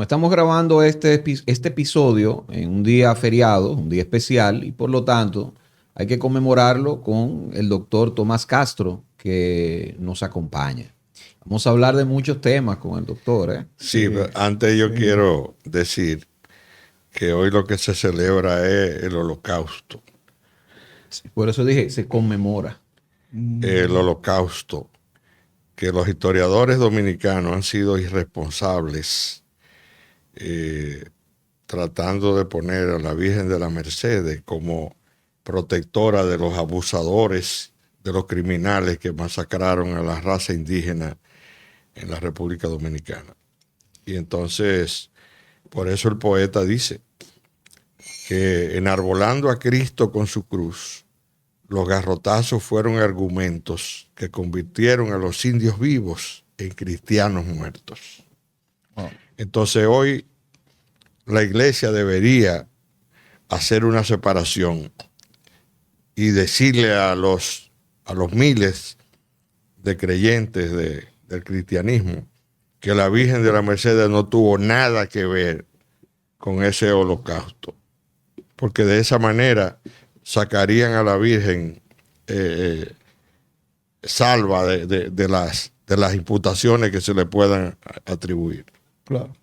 Como estamos grabando este episodio en un día feriado, un día especial, y por lo tanto hay que conmemorarlo con el doctor Tomás Castro, que nos acompaña. Vamos a hablar de muchos temas con el doctor, ¿eh? Sí, pero antes yo quiero decir que hoy lo que se celebra es el Holocausto. Por eso dije, se conmemora. El Holocausto, que los historiadores dominicanos han sido irresponsables tratando de poner a la Virgen de la Mercedes como protectora de los abusadores, de los criminales que masacraron a la raza indígena en la República Dominicana. Y entonces, por eso el poeta dice que enarbolando a Cristo con su cruz, los garrotazos fueron argumentos que convirtieron a los indios vivos en cristianos muertos. Entonces hoy la iglesia debería hacer una separación y decirle a los miles de creyentes del cristianismo que la Virgen de la Mercedes no tuvo nada que ver con ese holocausto, porque de esa manera sacarían a la Virgen salva de las imputaciones que se le puedan atribuir. Claro.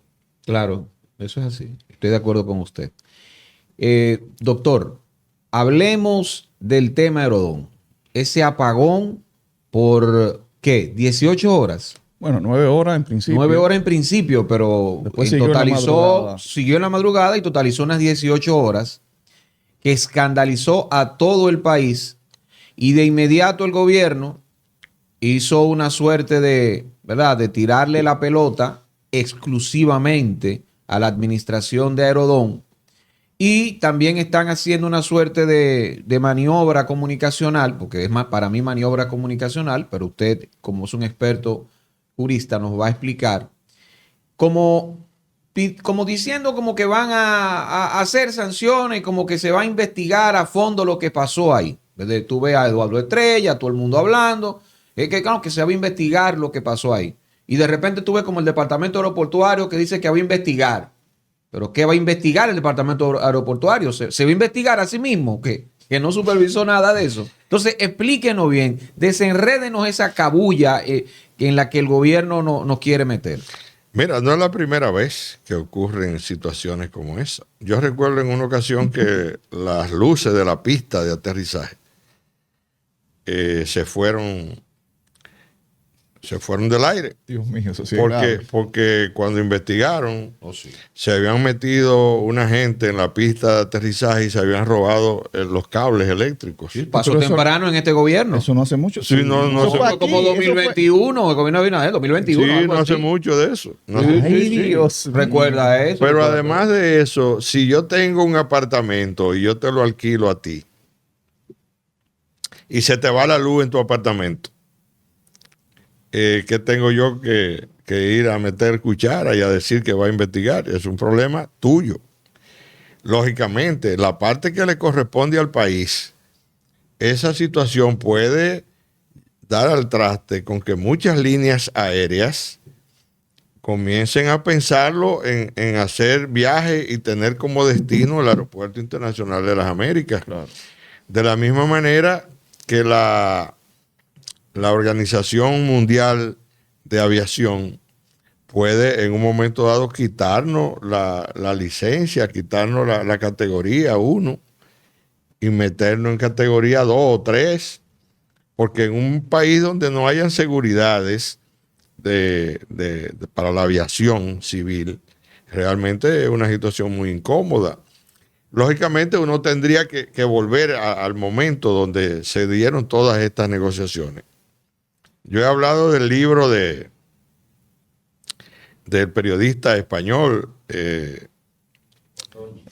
Claro, eso es así. Estoy de acuerdo con usted. Doctor, hablemos del tema Herodón. Ese apagón por, ¿qué? 18 horas. Bueno, 9 horas en principio. 9 horas en principio, pero después siguió en la madrugada y totalizó unas 18 horas, que escandalizó a todo el país, y de inmediato el gobierno hizo una suerte de, ¿verdad?, de tirarle la pelota exclusivamente a la administración de Herodón, y también están haciendo una suerte de maniobra comunicacional, porque es más, para mí maniobra comunicacional, pero usted, como es un experto jurista, nos va a explicar, como diciendo como que van a hacer sanciones, como que se va a investigar a fondo lo que pasó ahí. Desde tú ves a Eduardo Estrella, todo el mundo hablando, claro, que se va a investigar lo que pasó ahí. Y de repente tú ves como el departamento aeroportuario que dice que va a investigar. ¿Pero qué va a investigar el departamento aeroportuario? ¿Se va a investigar a sí mismo? Que no supervisó nada de eso. Entonces, explíquenos bien, desenrédenos esa cabulla en la que el gobierno nos quiere meter. Mira, no es la primera vez que ocurren situaciones como esa. Yo recuerdo en una ocasión que las luces de la pista de aterrizaje se fueron del aire. Dios mío, eso sí. Porque cuando investigaron, Sí. se habían metido una gente en la pista de aterrizaje y se habían robado los cables eléctricos. Sí, pasó temprano en este gobierno. Eso no hace mucho. Sí, no Eso fue como 2021, el gobierno vino a 2021. Sí, algo no así. hace mucho de eso. No Sí, hace- sí, sí. Dios. Recuerda eso. Pero recuerda además de eso, si yo tengo un apartamento y yo te lo alquilo a ti y se te va la luz en tu apartamento, ¿qué tengo yo que ir a meter cuchara y a decir que va a investigar? Es un problema tuyo. Lógicamente, la parte que le corresponde al país, esa situación puede dar al traste con que muchas líneas aéreas comiencen a pensarlo en hacer viajes y tener como destino el Aeropuerto Internacional de las Américas. Claro. De la misma manera que la Organización Mundial de Aviación puede en un momento dado quitarnos la licencia, quitarnos la categoría 1 y meternos en categoría 2 o 3, porque en un país donde no hayan seguridades para la aviación civil, realmente es una situación muy incómoda. Lógicamente uno tendría que volver al momento donde se dieron todas estas negociaciones. Yo he hablado del libro del periodista español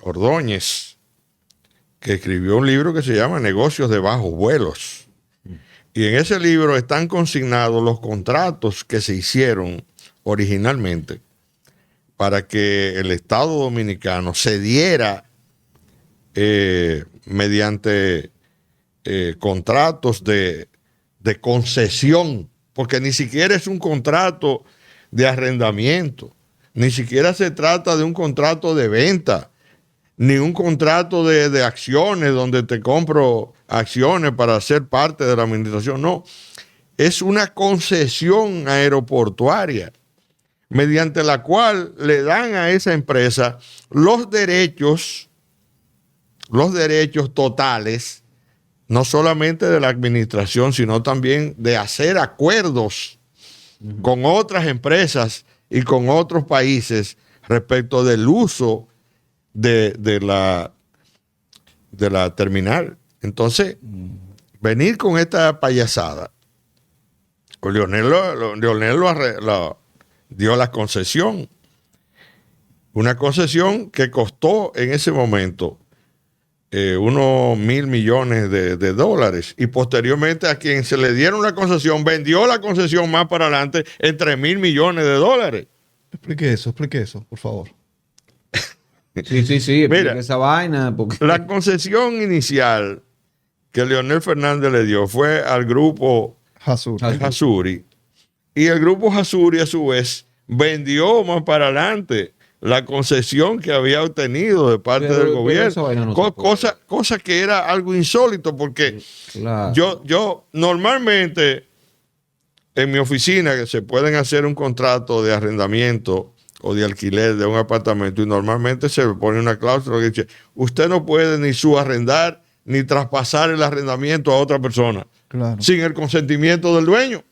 Ordóñez, que escribió un libro que se llama Negocios de Bajos Vuelos. Y en ese libro están consignados los contratos que se hicieron originalmente para que el Estado Dominicano cediera mediante contratos de concesión, porque ni siquiera es un contrato de arrendamiento. Ni siquiera se trata de un contrato de venta, ni un contrato de acciones donde te compro acciones para ser parte de la administración. No, es una concesión aeroportuaria mediante la cual le dan a esa empresa los derechos totales, no solamente de la administración, sino también de hacer acuerdos con otras empresas y con otros países respecto del uso de la terminal. Entonces, venir con esta payasada, Leonel dio la concesión. Una concesión que costó en ese momento unos $1,000 millones de dólares. Y posteriormente a quien se le dieron la concesión, vendió la concesión más para adelante en $3,000 millones de dólares. Explique eso, por favor. Sí, Mira, esa vaina. Porque... La concesión inicial que Leonel Fernández le dio fue al grupo Hasuri. Y el grupo Hasuri, a su vez, vendió más para adelante la concesión que había obtenido de parte del gobierno. Cosa que era algo insólito, porque claro, yo normalmente en mi oficina que se pueden hacer un contrato de arrendamiento o de alquiler de un apartamento y normalmente se pone una cláusula que dice: usted no puede ni subarrendar ni traspasar el arrendamiento a otra persona, claro, sin el consentimiento del dueño.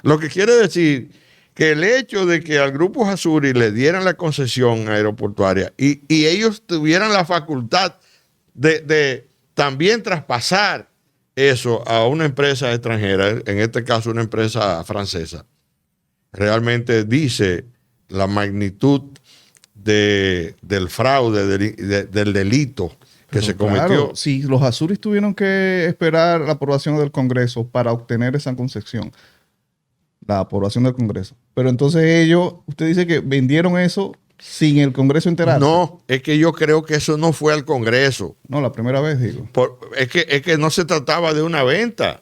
Lo que quiere decir que el hecho de que al grupo Hasuri le dieran la concesión aeroportuaria y ellos tuvieran la facultad de también traspasar eso a una empresa extranjera, en este caso una empresa francesa, realmente dice la magnitud del fraude, del delito que se cometió. Claro, sí, los Hasuris tuvieron que esperar la aprobación del Congreso para obtener esa concesión. La aprobación del Congreso. Pero entonces ellos, usted dice que vendieron eso sin el Congreso enterarse. No, es que yo creo que eso no fue al Congreso. No, la primera vez, digo. Es que no se trataba de una venta.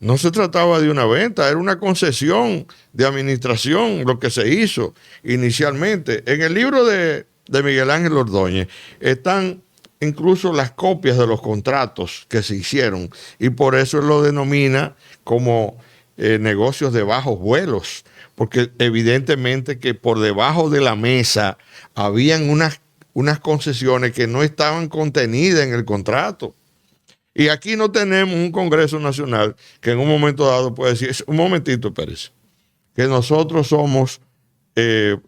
No se trataba de una venta, era una concesión de administración lo que se hizo inicialmente. En el libro de Miguel Ángel Ordóñez están incluso las copias de los contratos que se hicieron y por eso él lo denomina como negocios de bajos vuelos, porque evidentemente que por debajo de la mesa habían unas concesiones que no estaban contenidas en el contrato. Y aquí no tenemos un Congreso Nacional que en un momento dado puede decir: un momentito, Pérez, que nosotros somos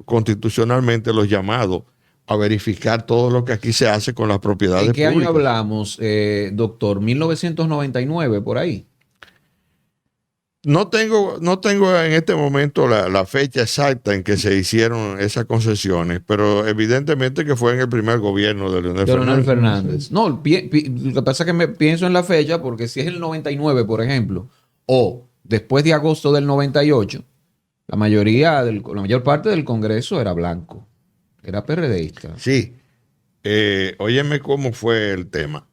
constitucionalmente los llamados a verificar todo lo que aquí se hace con las propiedades públicas. ¿En qué año hablamos, doctor? ¿1999 por ahí? No tengo en este momento la fecha exacta en que se hicieron esas concesiones, pero evidentemente que fue en el primer gobierno de Leonel Fernández. No, lo que pasa es que me pienso en la fecha, porque si es el 99, por ejemplo, o después de agosto del 98, la mayor parte del Congreso era blanco, era PRDista. Sí. Óyeme cómo fue el tema.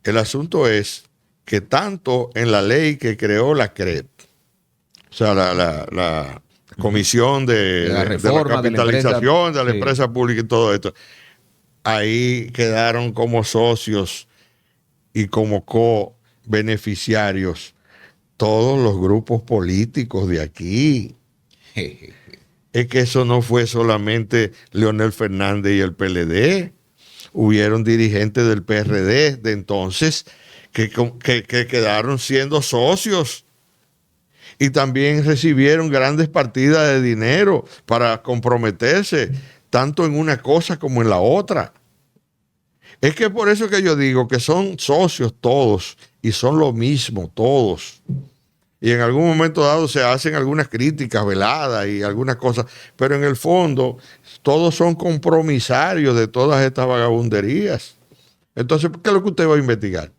El asunto es que tanto en la ley que creó la CREP, o sea, la Comisión de la Capitalización de la Empresa Pública y todo esto, ahí quedaron como socios y como co-beneficiarios todos los grupos políticos de aquí. Es que eso no fue solamente Leonel Fernández y el PLD, hubieron dirigentes del PRD de entonces que quedaron siendo socios y también recibieron grandes partidas de dinero para comprometerse tanto en una cosa como en la otra. Es que por eso que yo digo que son socios todos y son lo mismo todos. Y en algún momento dado se hacen algunas críticas veladas y algunas cosas, pero en el fondo todos son compromisarios de todas estas vagabunderías. Entonces, ¿qué es lo que usted va a investigar?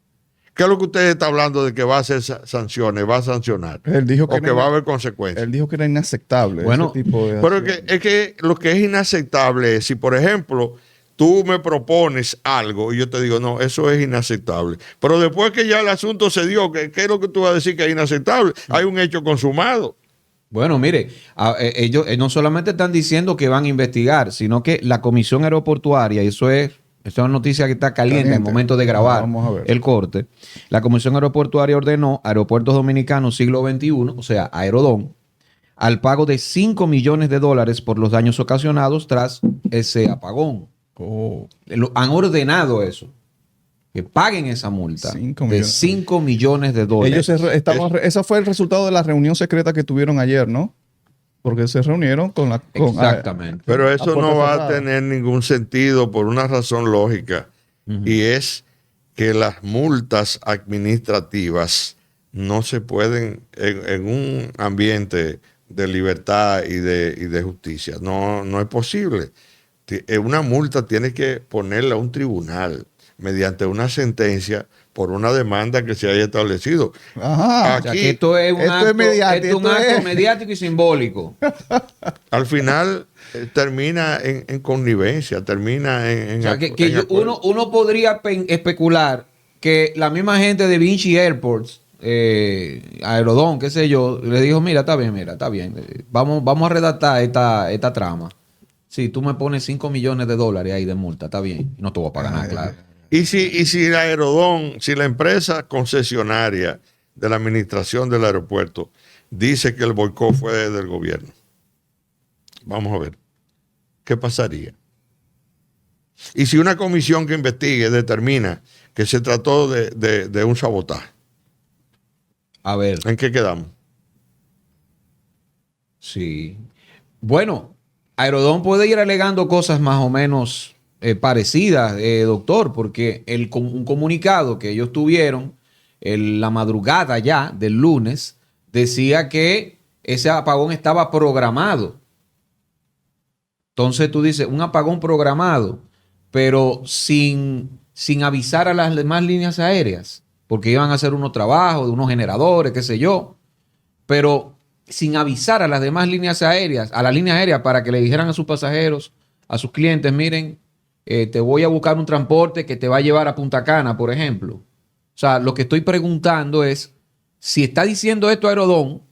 ¿Qué es lo que usted está hablando de que va a hacer sanciones, va a sancionar? Él dijo que va a haber consecuencias. Él dijo que era inaceptable ese tipo de pero es que lo que es inaceptable es si, por ejemplo, tú me propones algo y yo te digo, no, eso es inaceptable. Pero después que ya el asunto se dio, ¿qué es lo que tú vas a decir que es inaceptable? Hay un hecho consumado. Bueno, mire, ellos no solamente están diciendo que van a investigar, sino que la Comisión Aeroportuaria, y eso es una noticia que está caliente en el momento de grabar Vamos a ver. el corte. La Comisión Aeroportuaria ordenó a Aeropuertos Dominicanos Siglo XXI, o sea, Aerodón, al pago de $5 millones por los daños ocasionados tras ese apagón. Oh, Han ordenado eso, que paguen esa multa 5 de millones. $5 millones. ese fue el resultado de la reunión secreta que tuvieron ayer, ¿no? Porque se reunieron con la... Exactamente. Pero A eso puerta no va cerrada. a tener ningún sentido por una razón lógica, y es que las multas administrativas no se pueden en un ambiente de libertad y de justicia. No es posible. Una multa tiene que ponerla a un tribunal mediante una sentencia por una demanda que se haya establecido. Ajá. O sea, Aquí, que esto es un esto es acto, mediático, esto es un esto acto es- mediático y simbólico. al final termina en connivencia, termina en O sea, en acuerdo. uno podría especular que la misma gente de Vinci Airports, Aerodón, qué sé yo, le dijo, mira, está bien, vamos a redactar esta trama. Si tú me pones $5 millones ahí de multa, está bien. No te voy a pagar nada, claro. Y si la Aerodón, si la empresa concesionaria de la administración del aeropuerto dice que el boicot fue del gobierno, vamos a ver, ¿qué pasaría? Y si una comisión que investigue determina que se trató de un sabotaje, A ver, ¿en qué quedamos? sí. Bueno, Aerodón puede ir alegando cosas más o menos parecidas, doctor, porque un comunicado que ellos tuvieron la madrugada ya del lunes decía que ese apagón estaba programado. Entonces tú dices, un apagón programado, pero sin avisar a las demás líneas aéreas, porque iban a hacer unos trabajos de unos generadores, qué sé yo, pero sin avisar a las demás líneas aéreas, a las líneas aéreas para que le dijeran a sus pasajeros, a sus clientes, miren, te voy a buscar un transporte que te va a llevar a Punta Cana, por ejemplo. O sea, lo que estoy preguntando es, si está diciendo esto Aerodón,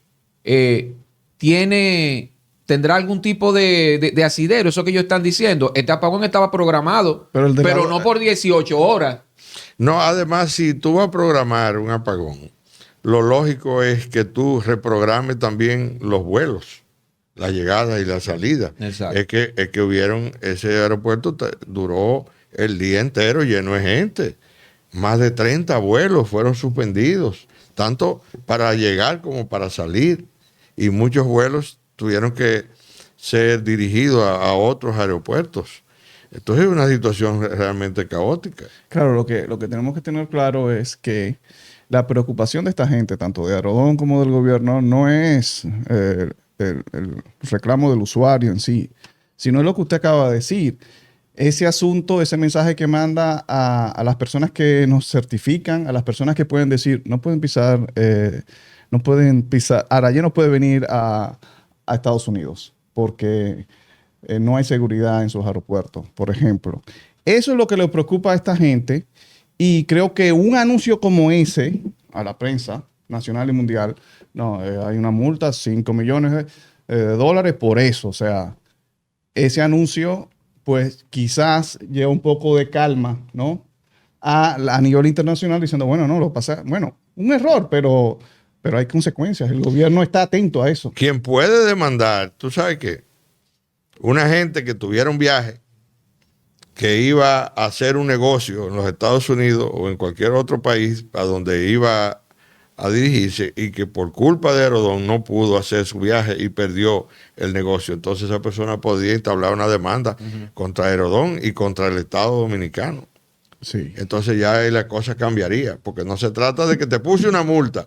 tendrá algún tipo de asidero, eso que ellos están diciendo. Este apagón estaba programado, Pero el de pero la- no por 18 horas. No, además, si tú vas a programar un apagón, lo lógico es que tú reprogrames también los vuelos, la llegada y la salida. Exacto. Es que ese aeropuerto duró el día entero lleno de gente. Más de 30 vuelos fueron suspendidos, tanto para llegar como para salir. Y muchos vuelos tuvieron que ser dirigidos a otros aeropuertos. Entonces es una situación realmente caótica. Claro, lo que tenemos que tener claro es que la preocupación de esta gente, tanto de Aerodón como del gobierno, no es el reclamo del usuario en sí, sino es lo que usted acaba de decir. Ese asunto, ese mensaje que manda a las personas que nos certifican, a las personas que pueden decir, no pueden pisar, Arayé no puede venir a Estados Unidos porque no hay seguridad en sus aeropuertos, por ejemplo. Eso es lo que le preocupa a esta gente y creo que un anuncio como ese a la prensa nacional y mundial, no, hay una multa, $5 millones de dólares por eso. O sea, ese anuncio, pues quizás lleva un poco de calma, ¿no? A nivel internacional diciendo, bueno, no, lo pasa, bueno, un error, pero hay consecuencias. El gobierno está atento a eso. Quien puede demandar, tú sabes que una gente que tuviera un viaje, que iba a hacer un negocio en los Estados Unidos o en cualquier otro país a donde iba a dirigirse y que por culpa de Aerodón no pudo hacer su viaje y perdió el negocio. Entonces esa persona podía entablar una demanda contra Aerodón y contra el Estado Dominicano. Sí. Entonces ya ahí la cosa cambiaría, porque no se trata de que te puse una multa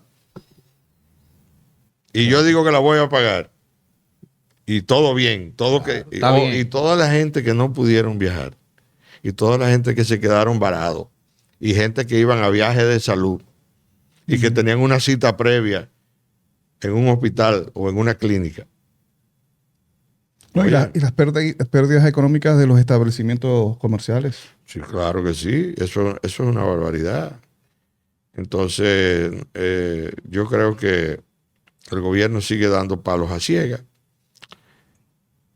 y yo digo que la voy a pagar y todo bien, está bien. y toda la gente que no pudieron viajar y toda la gente que se quedaron varados y gente que iban a viajes de salud y que tenían una cita previa en un hospital o en una clínica. No, y Oigan. las pérdidas económicas de los establecimientos comerciales. Sí, claro que sí, eso es una barbaridad. Entonces, yo creo que El gobierno sigue dando palos a ciegas,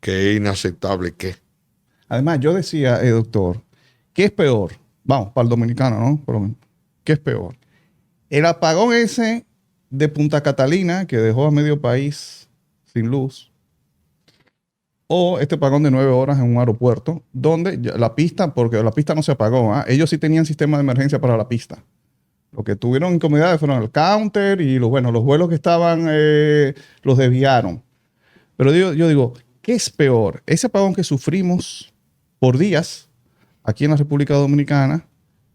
que es inaceptable que. Además, yo decía, doctor, ¿qué es peor? Vamos, para el dominicano, ¿no? Por lo menos. ¿Qué es peor? El apagón ese de Punta Catalina que dejó a medio país sin luz, o este apagón de 9 horas en un aeropuerto, donde la pista, porque la pista no se apagó, ¿eh? Ellos sí tenían sistema de emergencia para la pista. Lo que tuvieron incomodidades fueron el counter y los vuelos que estaban, los desviaron. Pero yo digo, ¿qué es peor? Ese apagón que sufrimos por días aquí en la República Dominicana,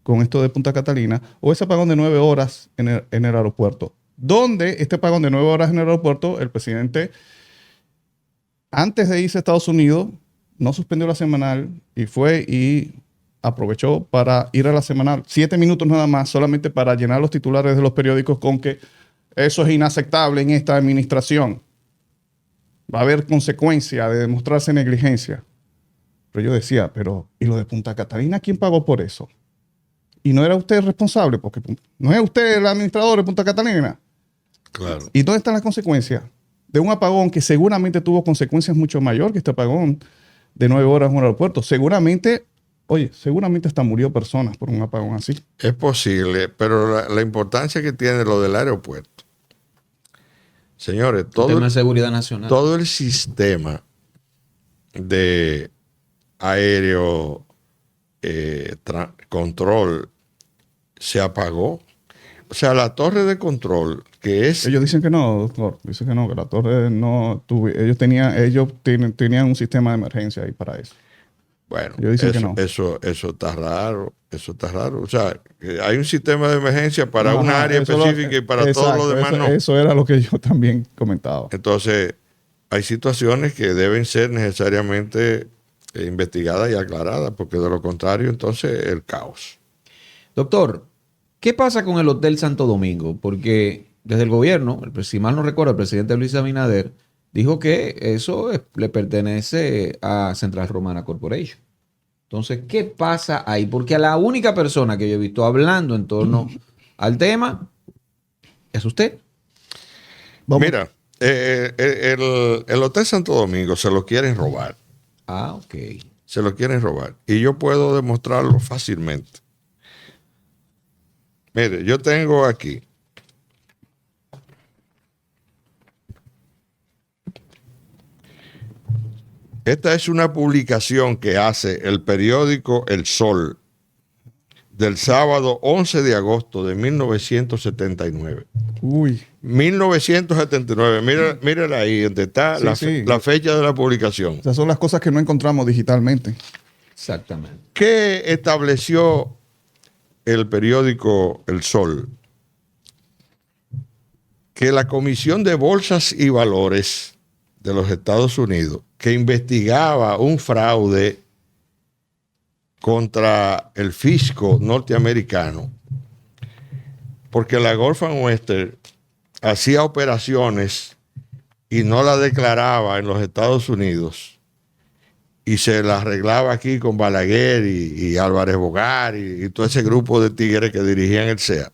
con esto de Punta Catalina, o ese apagón de 9 horas en el aeropuerto. Donde este apagón de 9 horas en el aeropuerto, el presidente, antes de irse a Estados Unidos, no suspendió la semanal y fue y aprovechó para ir a la semanal 7 minutos nada más, solamente para llenar los titulares de los periódicos con que eso es inaceptable en esta administración. Va a haber consecuencia de demostrarse negligencia. Pero yo decía, ¿y lo de Punta Catalina quién pagó por eso? Y no era usted responsable, porque no es usted el administrador de Punta Catalina. Claro. ¿Y dónde están las consecuencias? De un apagón que seguramente tuvo consecuencias mucho mayor que este apagón de 9 horas en un aeropuerto. Seguramente hasta murió personas por un apagón así. Es posible, pero la importancia que tiene lo del aeropuerto. Señores, tema de seguridad nacional. Todo el sistema de aéreo control se apagó. O sea, la torre de control, que es... Ellos dicen que no, doctor. Dicen que no, que la torre no tuvo... Ellos tenían un sistema de emergencia ahí para eso. Bueno, ellos dicen que no. Eso está raro. Eso está raro. O sea, que hay un sistema de emergencia para una área específica y para todo lo demás no. Eso era lo que yo también comentaba. Entonces, hay situaciones que deben ser necesariamente investigadas y aclaradas, porque de lo contrario, entonces, el caos. Doctor, ¿qué pasa con el Hotel Santo Domingo? Porque desde el gobierno, si mal no recuerdo, el presidente Luis Abinader dijo que eso le pertenece a Central Romana Corporation. Entonces, ¿qué pasa ahí? Porque a la única persona que yo he visto hablando en torno al tema es usted. Vamos. Mira, el Hotel Santo Domingo se lo quieren robar. Ah, ok. Se lo quieren robar. Y yo puedo demostrarlo fácilmente. Mire, yo tengo aquí esta es una publicación que hace el periódico El Sol del sábado 11 de agosto de 1979. Uy. 1979. Mírala ahí, donde está la fecha de la publicación. Esas son las cosas que no encontramos digitalmente. Exactamente. ¿Qué estableció el periódico El Sol? Que la Comisión de Bolsas y Valores de los Estados Unidos, que investigaba un fraude contra el fisco norteamericano, porque la Gulf and Western hacía operaciones y no la declaraba en los Estados Unidos y se la arreglaba aquí con Balaguer y Álvarez Bogar y todo ese grupo de tigres que dirigían el CEA.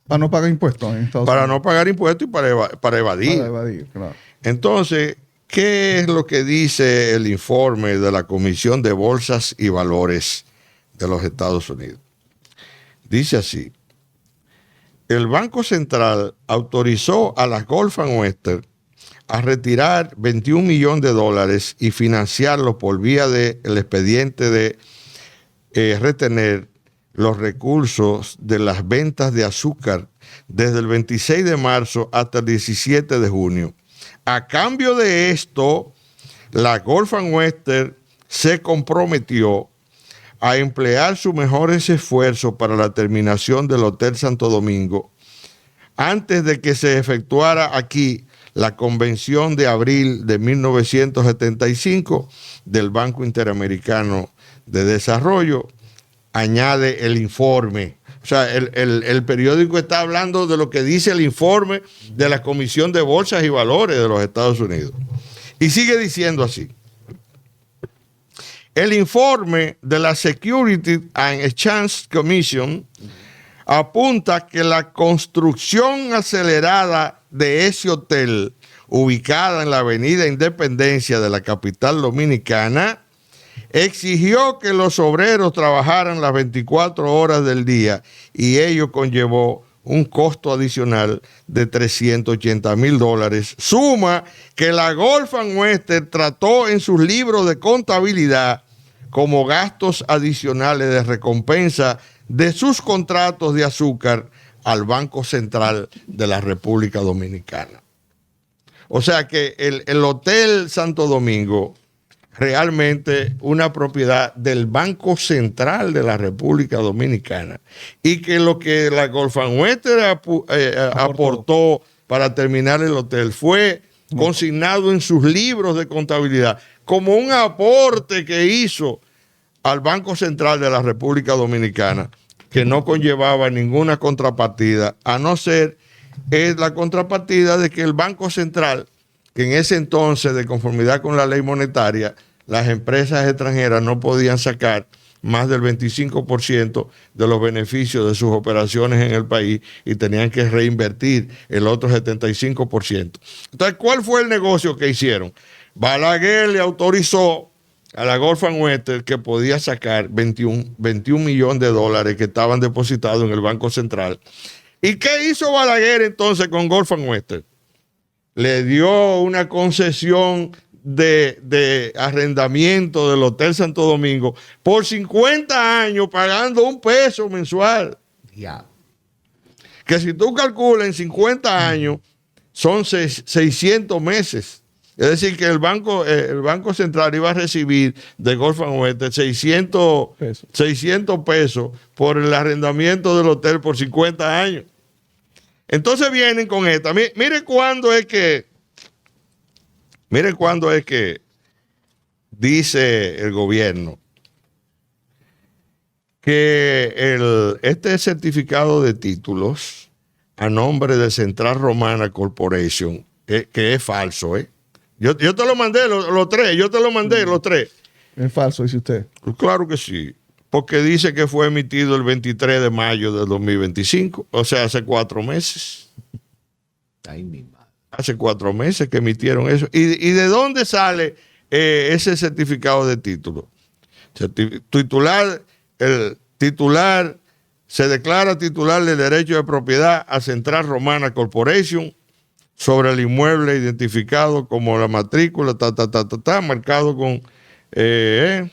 Para no pagar impuestos en Estados Unidos. Para no pagar impuestos y para evadir. Para evadir, claro. Entonces, ¿qué es lo que dice el informe de la Comisión de Bolsas y Valores de los Estados Unidos? Dice así: el Banco Central autorizó a la Gulf and Western a retirar $21 millones y financiarlo por vía del expediente de retener los recursos de las ventas de azúcar desde el 26 de marzo hasta el 17 de junio. A cambio de esto, la Gulf and Western se comprometió a emplear sus mejores esfuerzos para la terminación del Hotel Santo Domingo antes de que se efectuara aquí la convención de abril de 1975 del Banco Interamericano de Desarrollo, añade el informe. O sea, el periódico está hablando de lo que dice el informe de la Comisión de Bolsas y Valores de los Estados Unidos. Y sigue diciendo así: el informe de la Security and Exchange Commission apunta que la construcción acelerada de ese hotel, ubicada en la Avenida Independencia de la capital dominicana, exigió que los obreros trabajaran las 24 horas del día y ello conllevó un costo adicional de $380,000, suma que la Gulf and Western trató en sus libros de contabilidad como gastos adicionales de recompensa de sus contratos de azúcar al Banco Central de la República Dominicana. O sea que el Hotel Santo Domingo realmente una propiedad del Banco Central de la República Dominicana y que lo que la Gulf and Western aportó para terminar el hotel fue consignado en sus libros de contabilidad como un aporte que hizo al Banco Central de la República Dominicana, que no conllevaba ninguna contrapartida, a no ser la contrapartida de que el Banco Central, que en ese entonces, de conformidad con la ley monetaria, las empresas extranjeras no podían sacar más del 25% de los beneficios de sus operaciones en el país y tenían que reinvertir el otro 75%. Entonces, ¿cuál fue el negocio que hicieron? Balaguer le autorizó a la Gulf and Western que podía sacar 21 millones de dólares que estaban depositados en el Banco Central. ¿Y qué hizo Balaguer entonces con Gulf and Western? Le dio una concesión de arrendamiento del Hotel Santo Domingo por 50 años pagando $1 mensual. Ya. Que si tú calculas en 50 años son 600 meses. Es decir, que el Banco Central iba a recibir de Gulf and Western 600 pesos por el arrendamiento del hotel por 50 años. Entonces vienen con esta. Mire cuándo es que dice el gobierno que este certificado de títulos a nombre de Central Romana Corporation, que es falso, Yo te lo mandé los tres, los tres. Es falso, dice usted. Pues claro que sí, porque dice que fue emitido el 23 de mayo del 2025, o sea, hace 4 meses. Ay, mi madre. Hace 4 meses que emitieron eso. ¿Y de dónde sale ese certificado de título? El titular se declara titular de derecho de propiedad a Central Romana Corporation sobre el inmueble identificado como la matrícula, marcado con el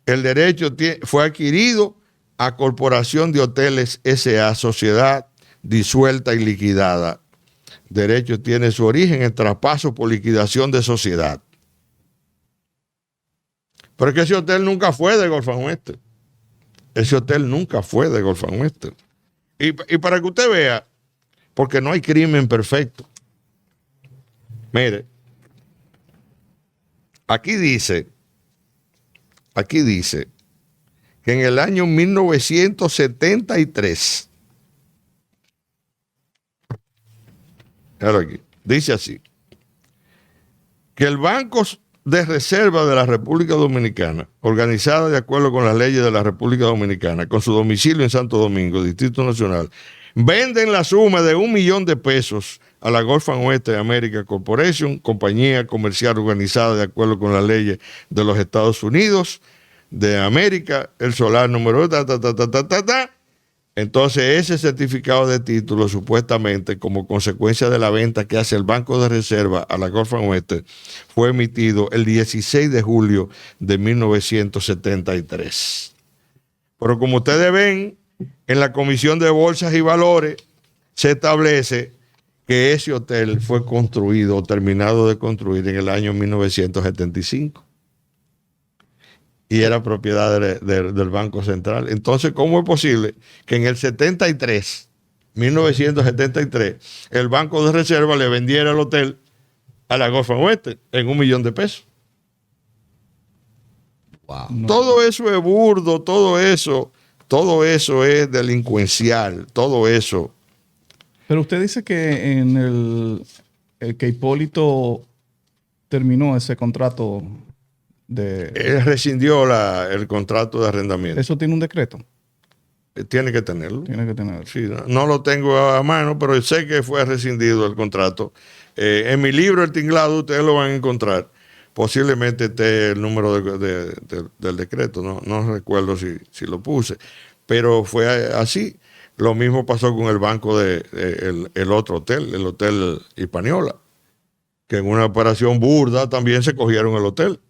derecho fue adquirido a Corporación de Hoteles S.A., sociedad disuelta y liquidada. Derecho tiene su origen en traspaso por liquidación de sociedad. Pero es que ese hotel nunca fue de Gulf and Western. Ese hotel nunca fue de Gulf and Western. Y para que usted vea, porque no hay crimen perfecto. Mire, aquí dice que en el año 1973, aquí, dice así, que el Banco de Reserva de la República Dominicana, organizada de acuerdo con las leyes de la República Dominicana, con su domicilio en Santo Domingo, Distrito Nacional, venden la suma de $1 millón a la Gulf and Western America Corporation, compañía comercial organizada de acuerdo con las leyes de los Estados Unidos de América, el solar número Entonces ese certificado de título supuestamente como consecuencia de la venta que hace el Banco de Reserva a la Gulf and Western fue emitido el 16 de julio de 1973. Pero como ustedes ven, en la Comisión de Bolsas y Valores se establece que ese hotel fue construido o terminado de construir en el año 1975 y era propiedad del Banco Central. Entonces, ¿cómo es posible que en el 1973, el Banco de Reserva le vendiera el hotel a la Gulf and Western en $1 millón? Wow. No. Todo eso es burdo, todo eso es delincuencial, todo eso. Pero usted dice que en el que Hipólito terminó ese contrato Él rescindió el contrato de arrendamiento. ¿Eso tiene un decreto? tiene que tenerlo. Tiene que tener. Sí, no lo tengo a mano, pero sé que fue rescindido el contrato. En mi libro, El Tinglado, ustedes lo van a encontrar. Posiblemente esté el número del decreto, no recuerdo si lo puse, pero fue así. Lo mismo pasó con el banco el otro hotel, el Hotel Hispaniola, que en una operación burda también se cogieron el hotel.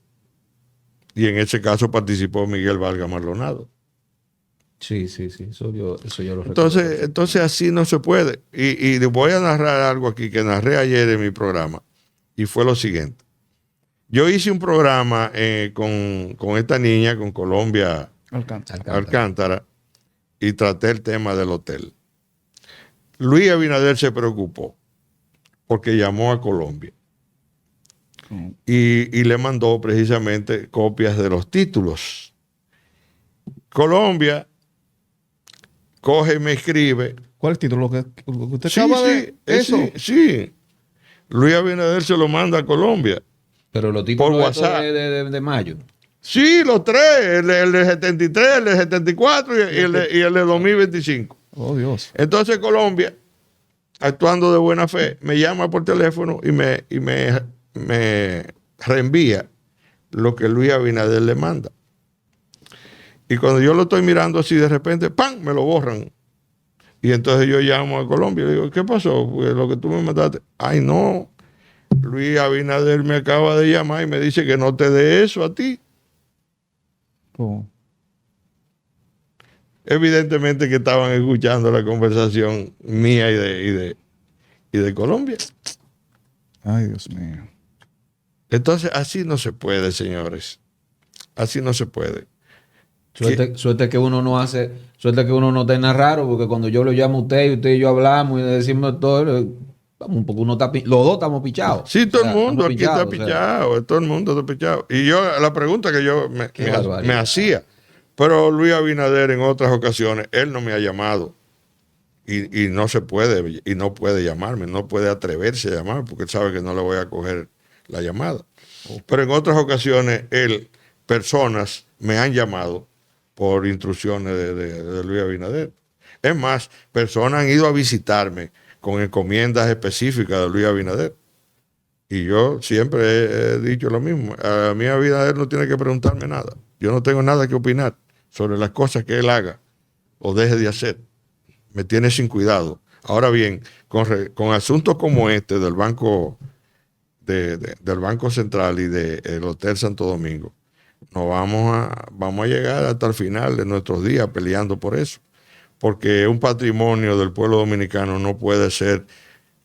Y en ese caso participó Miguel Vargas Maldonado. Sí, eso yo lo recuerdo. Entonces así no se puede. Y voy a narrar algo aquí que narré ayer en mi programa, y fue lo siguiente. Yo hice un programa con esta niña, con Colombia Alcántara, y traté el tema del hotel. Luis Abinader se preocupó porque llamó a Colombia y le mandó precisamente copias de los títulos. Colombia coge y me escribe. ¿Cuál es el título? ¿Lo que usted acaba de eso? Sí. Luis Abinader se lo manda a Colombia. Pero los títulos por WhatsApp. De mayo. Sí, los tres, el de 73, el de 74 y el de 2025. Oh, Dios. Entonces Colombia, actuando de buena fe, me llama por teléfono y me reenvía lo que Luis Abinader le manda. Y cuando yo lo estoy mirando así, de repente, ¡pam!, me lo borran. Y entonces yo llamo a Colombia y le digo, ¿qué pasó? Pues lo que tú me mandaste. Ay, no, Luis Abinader me acaba de llamar y me dice que no te dé eso a ti. Oh. Evidentemente que estaban escuchando la conversación mía y de Colombia. Ay, Dios mío. Entonces, así no se puede, señores. Así no se puede. Suerte que uno no hace, suerte que uno no tenga raro, porque cuando yo lo llamo a usted y yo hablamos y le decimos todo, un poco uno está, los dos estamos pichados. Sí, todo el mundo aquí está pichado, todo el mundo está pichado. Y yo, la pregunta que yo me hacía, pero Luis Abinader en otras ocasiones, él no me ha llamado. Y no se puede, y no puede llamarme, no puede atreverse a llamar, porque él sabe que no le voy a coger la llamada. Pero en otras ocasiones, personas me han llamado por instrucciones de Luis Abinader. Es más, personas han ido a visitarme con encomiendas específicas de Luis Abinader. Y yo siempre he dicho lo mismo. A mí Abinader no tiene que preguntarme nada. Yo no tengo nada que opinar sobre las cosas que él haga o deje de hacer. Me tiene sin cuidado. Ahora bien, con asuntos como este del Banco del Banco Central y del Hotel Santo Domingo, vamos a llegar hasta el final de nuestros días peleando por eso, porque un patrimonio del pueblo dominicano no puede ser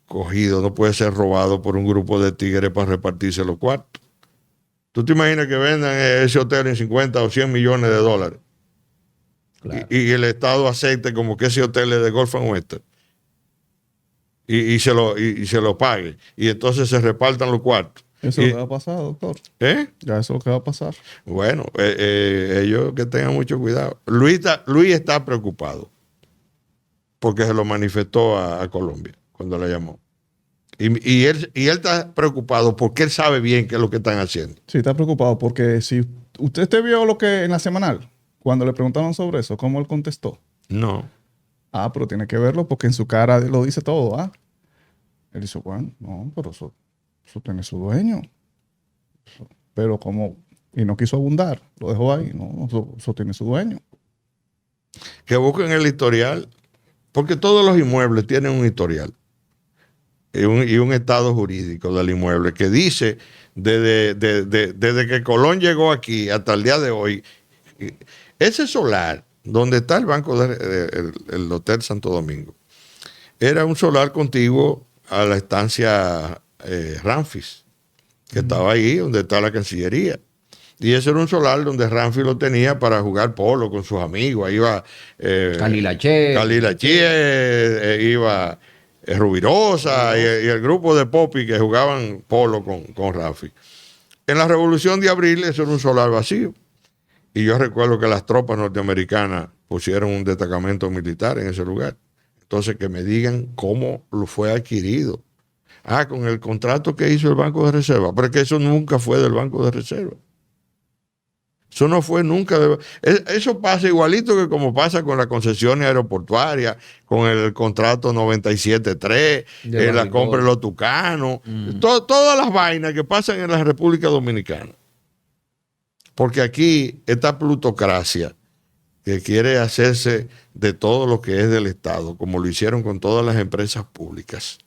cogido, no puede ser robado por un grupo de tigres para repartirse los cuartos. ¿Tú te imaginas que vendan ese hotel en 50 o 100 millones de dólares? Claro. Y el Estado acepte como que ese hotel es de Golf and Western y se lo pague, y entonces se repartan los cuartos. Eso es lo que va a pasar, doctor. Ya eso es lo que va a pasar. Bueno, ellos que tengan mucho cuidado. Luis está preocupado porque se lo manifestó a Colombia cuando le llamó. Y él está preocupado porque él sabe bien qué es lo que están haciendo. Sí, está preocupado porque si usted vio lo que en la semanal, cuando le preguntaron sobre eso, ¿cómo él contestó? No. Pero tiene que verlo porque en su cara lo dice todo, Él dice, bueno, no, pero eso tiene su dueño. Pero y no quiso abundar, lo dejó ahí, no, eso tiene su dueño. Que busquen el historial, porque todos los inmuebles tienen un historial y un estado jurídico del inmueble que dice desde que Colón llegó aquí hasta el día de hoy, ese solar donde está el banco el Hotel Santo Domingo era un solar contiguo a la estancia Ramfis, que estaba ahí donde está la Cancillería. Y ese era un solar donde Ramfis lo tenía para jugar polo con sus amigos. Ahí iba Calilache, iba Rubirosa y el grupo de Popi que jugaban polo con Ramfis. En la Revolución de Abril eso era un solar vacío. Y yo recuerdo que las tropas norteamericanas pusieron un destacamento militar en ese lugar. Entonces que me digan cómo lo fue adquirido. Con el contrato que hizo el Banco de Reserva. Pero es que eso nunca fue del Banco de Reserva. Eso no fue nunca. Eso pasa igualito que como pasa con las concesiones aeroportuarias, con el contrato 97.3, la compra de los tucanos, todas las vainas que pasan en la República Dominicana. Porque aquí esta plutocracia que quiere hacerse de todo lo que es del Estado, como lo hicieron con todas las empresas públicas.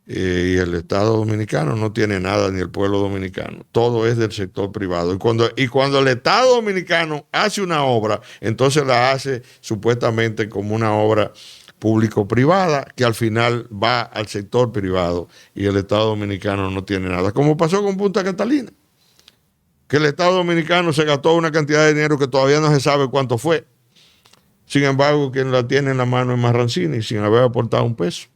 Y el Estado dominicano no tiene nada, ni el pueblo dominicano. Todo es del sector privado. Y cuando el Estado dominicano hace una obra, entonces la hace supuestamente como una obra público-privada, que al final va al sector privado y el Estado dominicano no tiene nada. Como pasó con Punta Catalina, que el Estado dominicano se gastó una cantidad de dinero que todavía no se sabe cuánto fue. Sin embargo, quien la tiene en la mano es Marrancini, sin haber aportado un peso.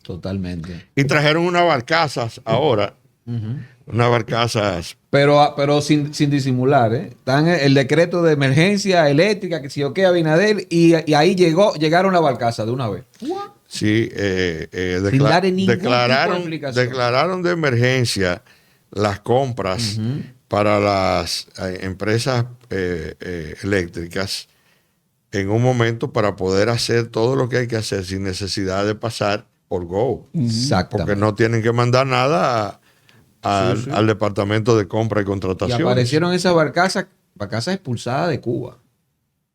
Totalmente. Y trajeron unas barcazas ahora, unas barcazas. Pero sin disimular, ¿eh? Están el decreto de emergencia eléctrica, que si yo qué, Abinader, y ahí llegaron la barcaza de una vez. Sí, Sin dar ningún tipo de explicación. declararon de emergencia las compras para las empresas eléctricas en un momento para poder hacer todo lo que hay que hacer sin necesidad de pasar por Go. Exactamente. Porque no tienen que mandar nada al Departamento de Compra y Contratación. Y aparecieron esas barcazas expulsadas de Cuba,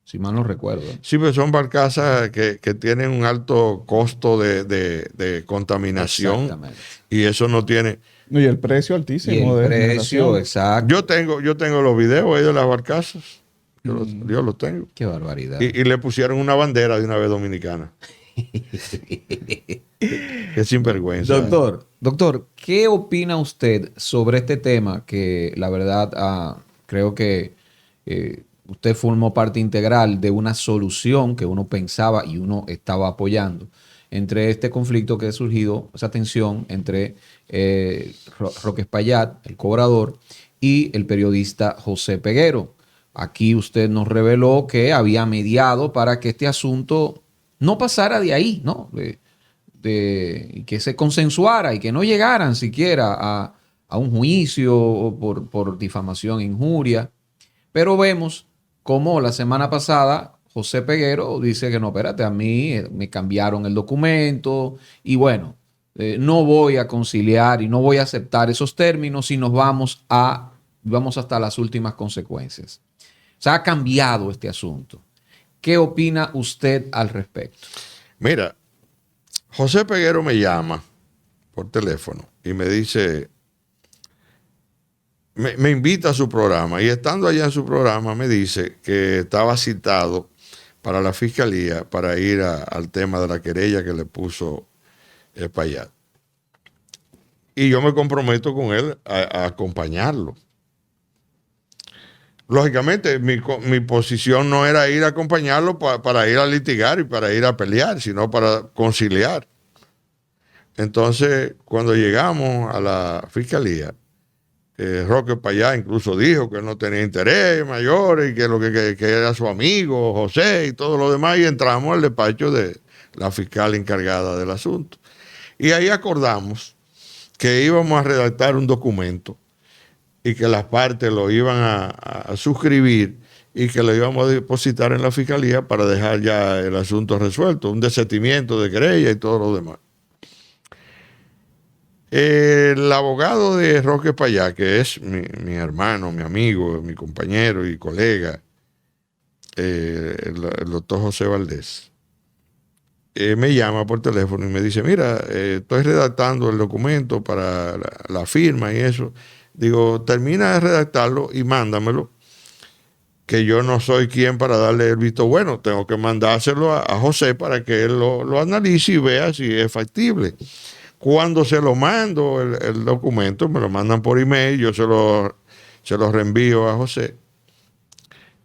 si mal no recuerdo. Sí, pero son barcazas que tienen un alto costo de contaminación. Exactamente. Y eso no tiene. Y el precio altísimo. Y el de precio, generación. Yo exacto. tengo los videos ahí de las barcazas. Yo los tengo. Qué barbaridad. Y le pusieron una bandera de una vez dominicana. Qué sinvergüenza. Doctor, ¿qué opina usted sobre este tema que la verdad creo que usted formó parte integral de una solución que uno pensaba y uno estaba apoyando entre este conflicto que ha surgido, esa tensión entre Roque Espaillat, el cobrador, y el periodista José Peguero? Aquí usted nos reveló que había mediado para que este asunto no pasara de ahí, ¿no? Y que se consensuara y que no llegaran siquiera a un juicio por difamación e injuria. Pero vemos cómo la semana pasada José Peguero dice que no, espérate, a mí me cambiaron el documento y bueno, no voy a conciliar y no voy a aceptar esos términos y nos vamos hasta las últimas consecuencias. O sea, ha cambiado este asunto. ¿Qué opina usted al respecto? Mira, José Peguero me llama por teléfono y me dice, me invita a su programa y estando allá en su programa me dice que estaba citado para la fiscalía para ir al tema de la querella que le puso Espaillat. Y yo me comprometo con él a acompañarlo. Lógicamente, mi posición no era ir a acompañarlo para ir a litigar y para ir a pelear, sino para conciliar. Entonces, cuando llegamos a la fiscalía, Roque Espaillat incluso dijo que él no tenía interés mayor y que era su amigo José y todo lo demás, y entramos al despacho de la fiscal encargada del asunto. Y ahí acordamos que íbamos a redactar un documento y que las partes lo iban a suscribir y que lo íbamos a depositar en la fiscalía para dejar ya el asunto resuelto, un desistimiento de querella y todo lo demás. El abogado de Roque Espaillat, que es mi hermano, mi amigo, mi compañero y colega, el doctor José Valdés, me llama por teléfono y me dice, mira, estoy redactando el documento para la firma y eso. Digo, termina de redactarlo y mándamelo, que yo no soy quien para darle el visto bueno. Tengo que mandárselo a José para que él lo analice y vea si es factible. Cuando se lo mando el documento, me lo mandan por email, yo se lo reenvío a José.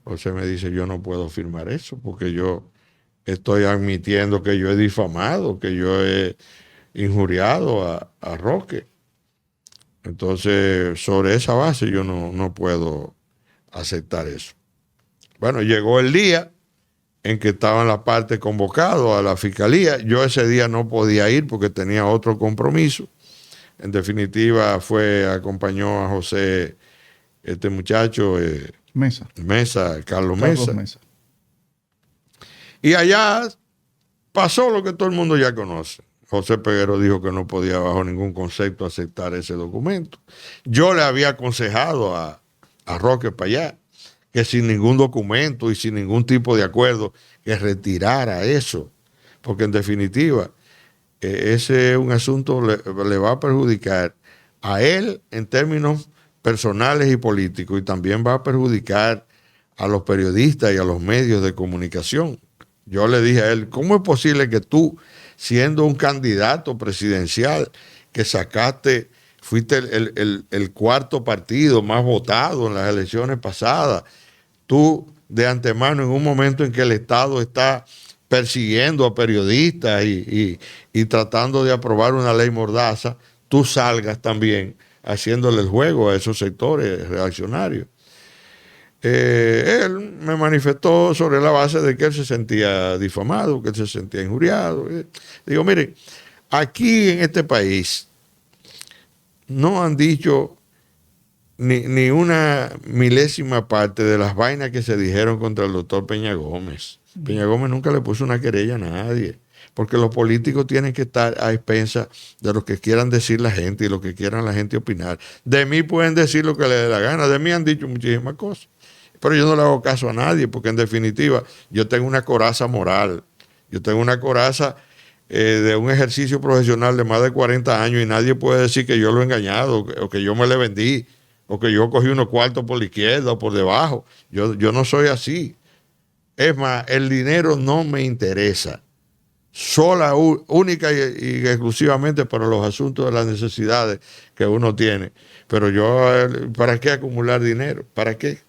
José me dice, yo no puedo firmar eso porque yo estoy admitiendo que yo he difamado, que yo he injuriado a Roque. Entonces, sobre esa base yo no puedo aceptar eso. Bueno, llegó el día en que estaban las partes convocadas a la fiscalía. Yo ese día no podía ir porque tenía otro compromiso. En definitiva, acompañó a José este muchacho Mesa. Carlos Carlos Mesa. Mesa. Y allá pasó lo que todo el mundo ya conoce. José Peguero dijo que no podía bajo ningún concepto aceptar ese documento. Yo le había aconsejado a Roque Payá que sin ningún documento y sin ningún tipo de acuerdo, que retirara eso. Porque en definitiva, ese es un asunto le va a perjudicar a él en términos personales y políticos, y también va a perjudicar a los periodistas y a los medios de comunicación. Yo le dije a él, ¿cómo es posible que tú, siendo un candidato presidencial, que fuiste el cuarto partido más votado en las elecciones pasadas, tú de antemano, en un momento en que el Estado está persiguiendo a periodistas y tratando de aprobar una ley mordaza, tú salgas también haciéndole el juego a esos sectores reaccionarios? Él me manifestó sobre la base de que él se sentía difamado, que él se sentía injuriado. Digo, miren, aquí en este país no han dicho ni una milésima parte de las vainas que se dijeron contra el doctor Peña Gómez. Peña Gómez nunca le puso una querella a nadie, porque los políticos tienen que estar a expensas de lo que quieran decir la gente y lo que quieran la gente opinar. De mí pueden decir lo que les dé la gana, de mí han dicho muchísimas cosas, pero yo no le hago caso a nadie, porque en definitiva yo tengo una coraza moral, yo tengo una coraza de un ejercicio profesional de más de 40 años, y nadie puede decir que yo lo he engañado o que yo me le vendí o que yo cogí unos cuartos por la izquierda o por debajo. Yo no soy así. Es más, el dinero no me interesa, única y exclusivamente para los asuntos de las necesidades que uno tiene. Pero yo, ¿para qué acumular dinero? ¿Para qué?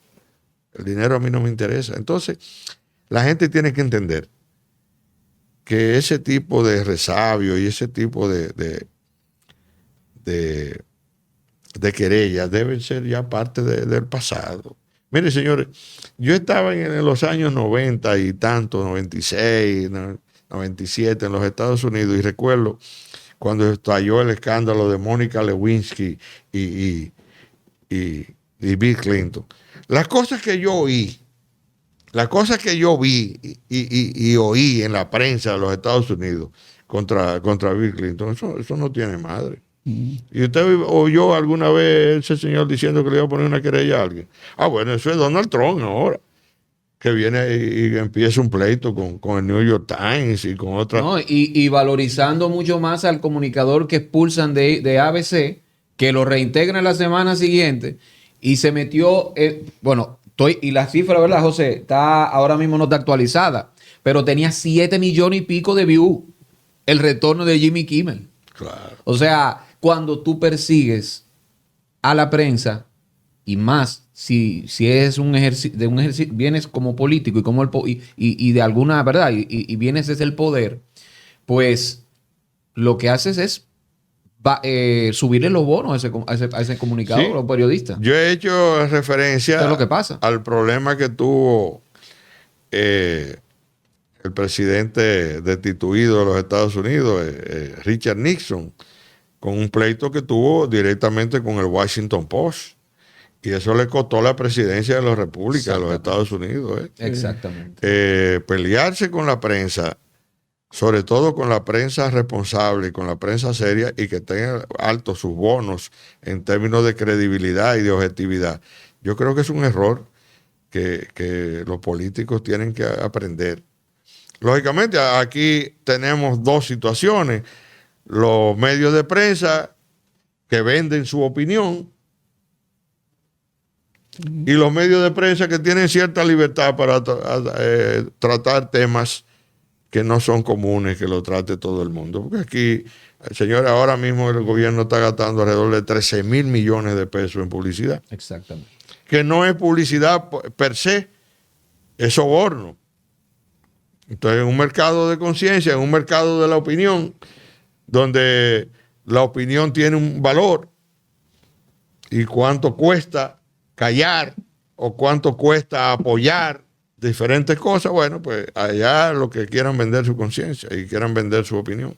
El dinero a mí no me interesa. Entonces, la gente tiene que entender que ese tipo de resabio y ese tipo de querellas deben ser ya parte del pasado. Mire, señores, yo estaba en los años 90 y tanto, 96, 97 en los Estados Unidos, y recuerdo cuando estalló el escándalo de Mónica Lewinsky y Bill Clinton. Las cosas que yo oí, las cosas que yo vi y oí en la prensa de los Estados Unidos contra Bill Clinton, eso no tiene madre. ¿Y usted oyó alguna vez ese señor diciendo que le iba a poner una querella a alguien? Ah, bueno, eso es Donald Trump ahora, que viene y empieza un pleito con el New York Times y con otras. No, y valorizando mucho más al comunicador que expulsan de ABC, que lo reintegran la semana siguiente, y se metió, y la cifra, ¿verdad, José? Ahora mismo no está actualizada, pero tenía 7 millones y pico de views el retorno de Jimmy Kimmel. Claro. O sea, cuando tú persigues a la prensa, y más si es un ejercicio, vienes como político y de alguna verdad, y vienes desde el poder, pues lo que haces es subirle los bonos a ese comunicador, Sí. o periodista. Yo he hecho referencia Eso es lo que pasa. al problema que tuvo el presidente destituido de los Estados Unidos, Richard Nixon, con un pleito que tuvo directamente con el Washington Post. Y eso le costó la presidencia de la República de los Estados Unidos. Exactamente. Pelearse con la prensa, sobre todo con la prensa responsable y con la prensa seria, y que tenga altos sus bonos en términos de credibilidad y de objetividad. Yo creo que es un error que los políticos tienen que aprender. Lógicamente, aquí tenemos dos situaciones. Los medios de prensa que venden su opinión, y los medios de prensa que tienen cierta libertad para tratar temas que no son comunes, que lo trate todo el mundo. Porque aquí, señores, ahora mismo el gobierno está gastando alrededor de 13,000 millones de pesos en publicidad. Exactamente. Que no es publicidad per se, es soborno. Entonces, en un mercado de conciencia, en un mercado de la opinión, donde la opinión tiene un valor, y cuánto cuesta callar o cuánto cuesta apoyar diferentes cosas, bueno, pues allá lo que quieran vender su conciencia y quieran vender su opinión.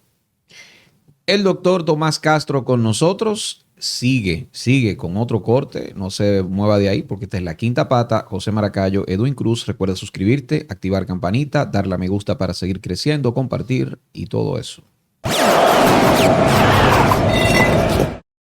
El doctor Tomás Castro con nosotros. sigue con otro corte. No se mueva de ahí porque esta es La Quinta Pata. José Maracayo, Edwin Cruz. Recuerda suscribirte, activar campanita, darle a me gusta para seguir creciendo, compartir y todo eso.